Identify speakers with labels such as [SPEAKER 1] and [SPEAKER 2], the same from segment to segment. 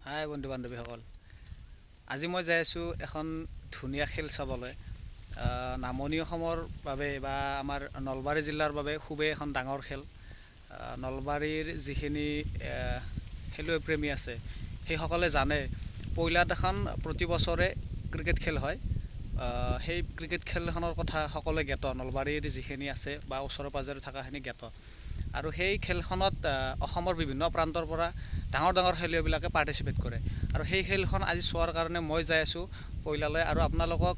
[SPEAKER 1] High বন্ধু বান্ধৱীসকল, আজি মই যাই আছোঁ এখন ধুনীয়া খেল চাবলৈ। নামনি অসমৰ বাবে বা আমাৰ নলবাৰী জিলাৰ বাবে খুবেই এখন ডাঙৰ খেল। নলবাৰীৰ যিখিনি খেলুৱৈপ্ৰেমী আছে সেইসকলে জানে পইলাত এখন প্ৰতি বছৰে ক্ৰিকেট খেল হয়। সেই ক্ৰিকেট খেলখনৰ কথা সকলোৱে জ্ঞাত, নলবাৰীৰ যিখিনি আছে বা ওচৰে পাঁজৰে থকাখিনি জ্ঞাত। আৰু সেই খেলখনত অসমৰ বিভিন্ন প্ৰান্তৰ পৰা ডাঙৰ ডাঙৰ খেলুৱৈবিলাকে পাৰ্টিচিপেট কৰে। আৰু সেই খেলখন আজি চোৱাৰ কাৰণে মই যাই আছোঁ পইলালৈ, আৰু আপোনালোকক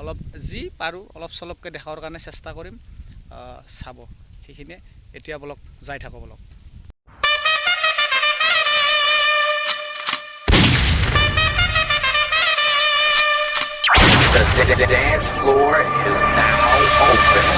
[SPEAKER 1] অলপ যি পাৰোঁ অলপ চলপকৈ দেখাবৰ কাৰণে চেষ্টা কৰিম। চাব সেইখিনিয়ে, এতিয়া বলক যাই থাকোঁ বলক।
[SPEAKER 2] The dance floor is now open.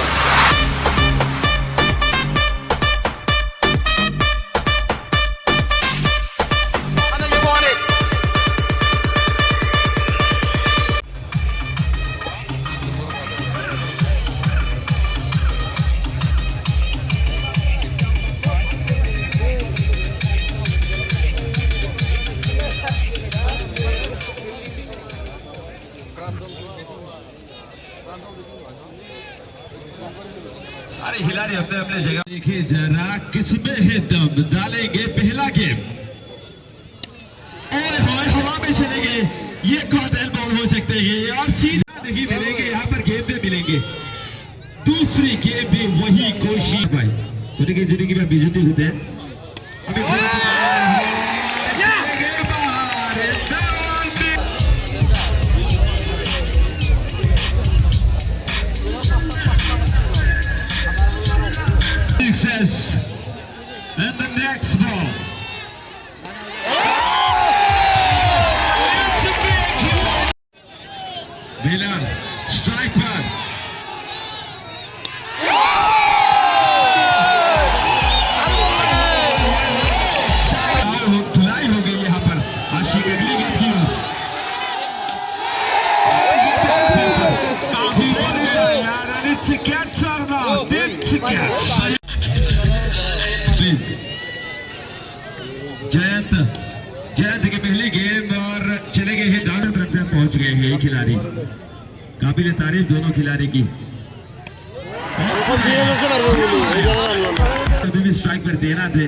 [SPEAKER 3] सारे खिलाड़ी अपने अपने जगह। देखिए जरा किसमें है दम, डालेंगे पहला गेम। और हवा में चलेंगे, ये कॉर्नर बॉल हो सकते हैं और सीधा नहीं मिलेंगे, यहाँ पर गेम में मिलेंगे। दूसरी गेम भी वही कोशिश भाई तो देखिए जिंदगी में बेइज्जती होते हैं। अभी success and the next ball. It's a big hit. Milan striker. धुलाई हो गई यहाँ पर आशिक अगली गेम की काफी बन गया यार। and it's a catch or not? It's a catch. Jayant के पहली गेम और चले गए हैं दानव तरफ तक पहुंच गए हैं खिलाड़ी। काबिल तारीफ दोनों खिलाड़ी की। अभी भी स्ट्राइक पर देना थे,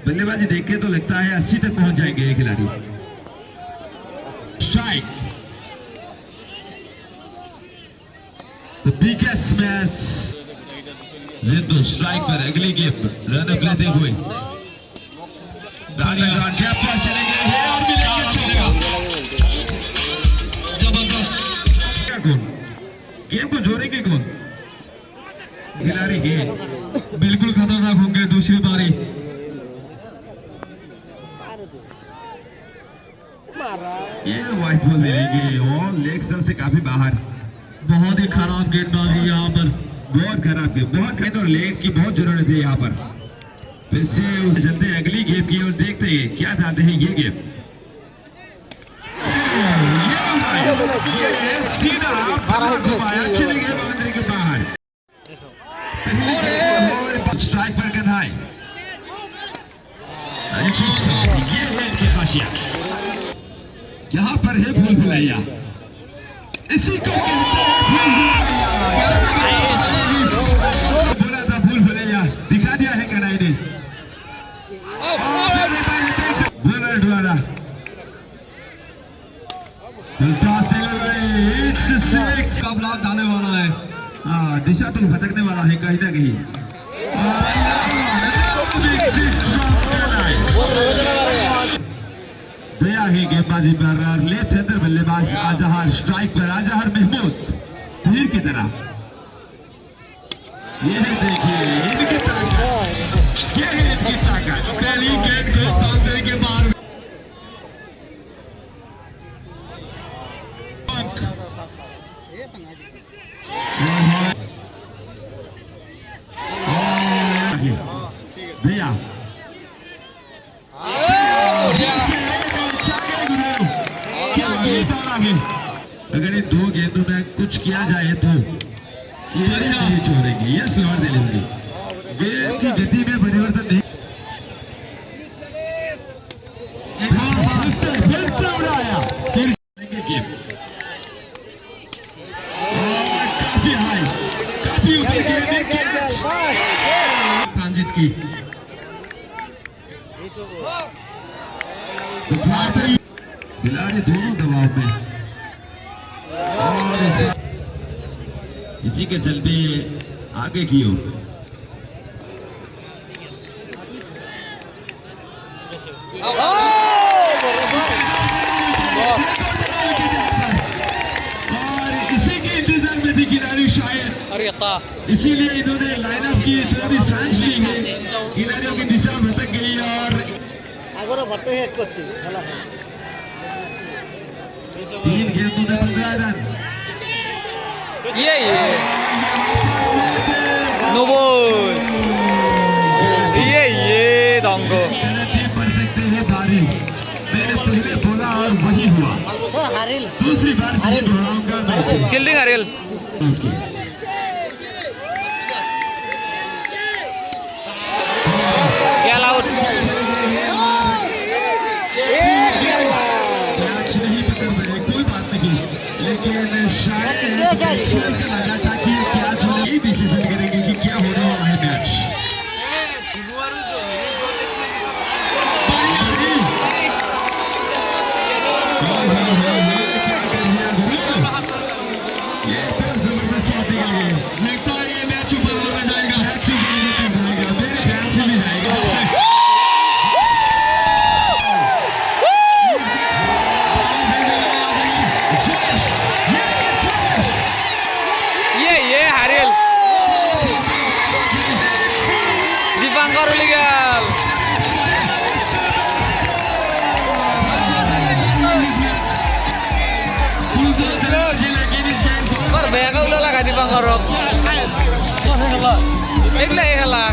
[SPEAKER 3] बल्लेबाजी देख के तो लगता है 80 तक पहुंच जाएंगे ये खिलाड़ी। Strike the biggest match. जिंदू स्ट्राइक पर अगली गेम रन अप लेते हुए कैप पर चले गए हैं और मिलेंगे, चलेगा जबरदस्त। क्या कौन गेम को जोड़ेंगे, कौन खिलाड़ी है बिल्कुल खतरनाक होंगे। दूसरी बारी ये वाइट बॉल मिलेंगे और लेग स्टंप से काफी बाहर। बहुत ही खराब गेंदबाजी यहाँ पर, बहुत खराब गेम, बहुत खैर और लेग की बहुत जरूरत है यहाँ पर। फिर से उसे चलते हैं अगली गेम की और देखते हैं क्या चाहते हैं ये गेम। सीधा घुमाया, चले गए बाउंड्री के बाहर। स्ट्राइक पर कन्हाई, अच्छी शॉट, ये है इनकी खासियत। यहाँ पर है भूल भुलैया, इसी को कहते हैं बोला था भूल भुलैया, दिखा दिया है कन्हाई ने। बॉलर द्वारा कब लाभ जाने वाला है, दिशा तो भटकने वाला है कहीं ना कहीं। दया है गेंदबाजी पर, लेफ्ट हैंडर बल्लेबाज आजहार स्ट्राइक पर, आजहार महमूद तीर की तरह। ये देखिए इनकी ताकत, ये है इनकी ताकत। पहली गेंद को बाउंड्री के बाहर भैया क्या गेंद डाला है। अगर इन दो गेंदों में कुछ किया जाए तो ये नहीं छोड़ेंगे। ये स्लोअर डिलीवरी, गेम की गति में परिवर्तन नहीं। की खिलाड़ी दोनों दबाव में और इसी के चलते आगे की ओर और इसी के इंतजार में थी खिलाड़ी शायद, इसीलिए इन्होंने लाइनअप की जो भी सांस ली है खिलाड़ियों की दिशा भटक गई और 3 गेंदों में 15 रन।
[SPEAKER 1] ये नोबल ये दंगो
[SPEAKER 3] पेनल्टी पड़ सकते हैं भारी। मैंने पहले बोला और वही हुआ। दूसरी बार फिर दोहराऊंगा मैच।
[SPEAKER 1] फील्डिंग हारेल
[SPEAKER 3] ओके।
[SPEAKER 1] गेल आउट
[SPEAKER 3] कैच नहीं पकड़ रहे कोई बात नहीं, लेकिन शायद लगा था कि कैच यही डिसीजन करेंगे कि क्या होने वाला है मैच। ये तो जबरदस्त शॉट निकल गए। लगता है ये मैच ऊपर में जाएगा, मैच ऊपर जाएगा, मेरे ख्याल से भी जाएगा।
[SPEAKER 1] ये हारेल दीपांकर उली गेल बर बेयाকে ওলা লাগা দীপাঙ্করক এইগুলা এই খেলা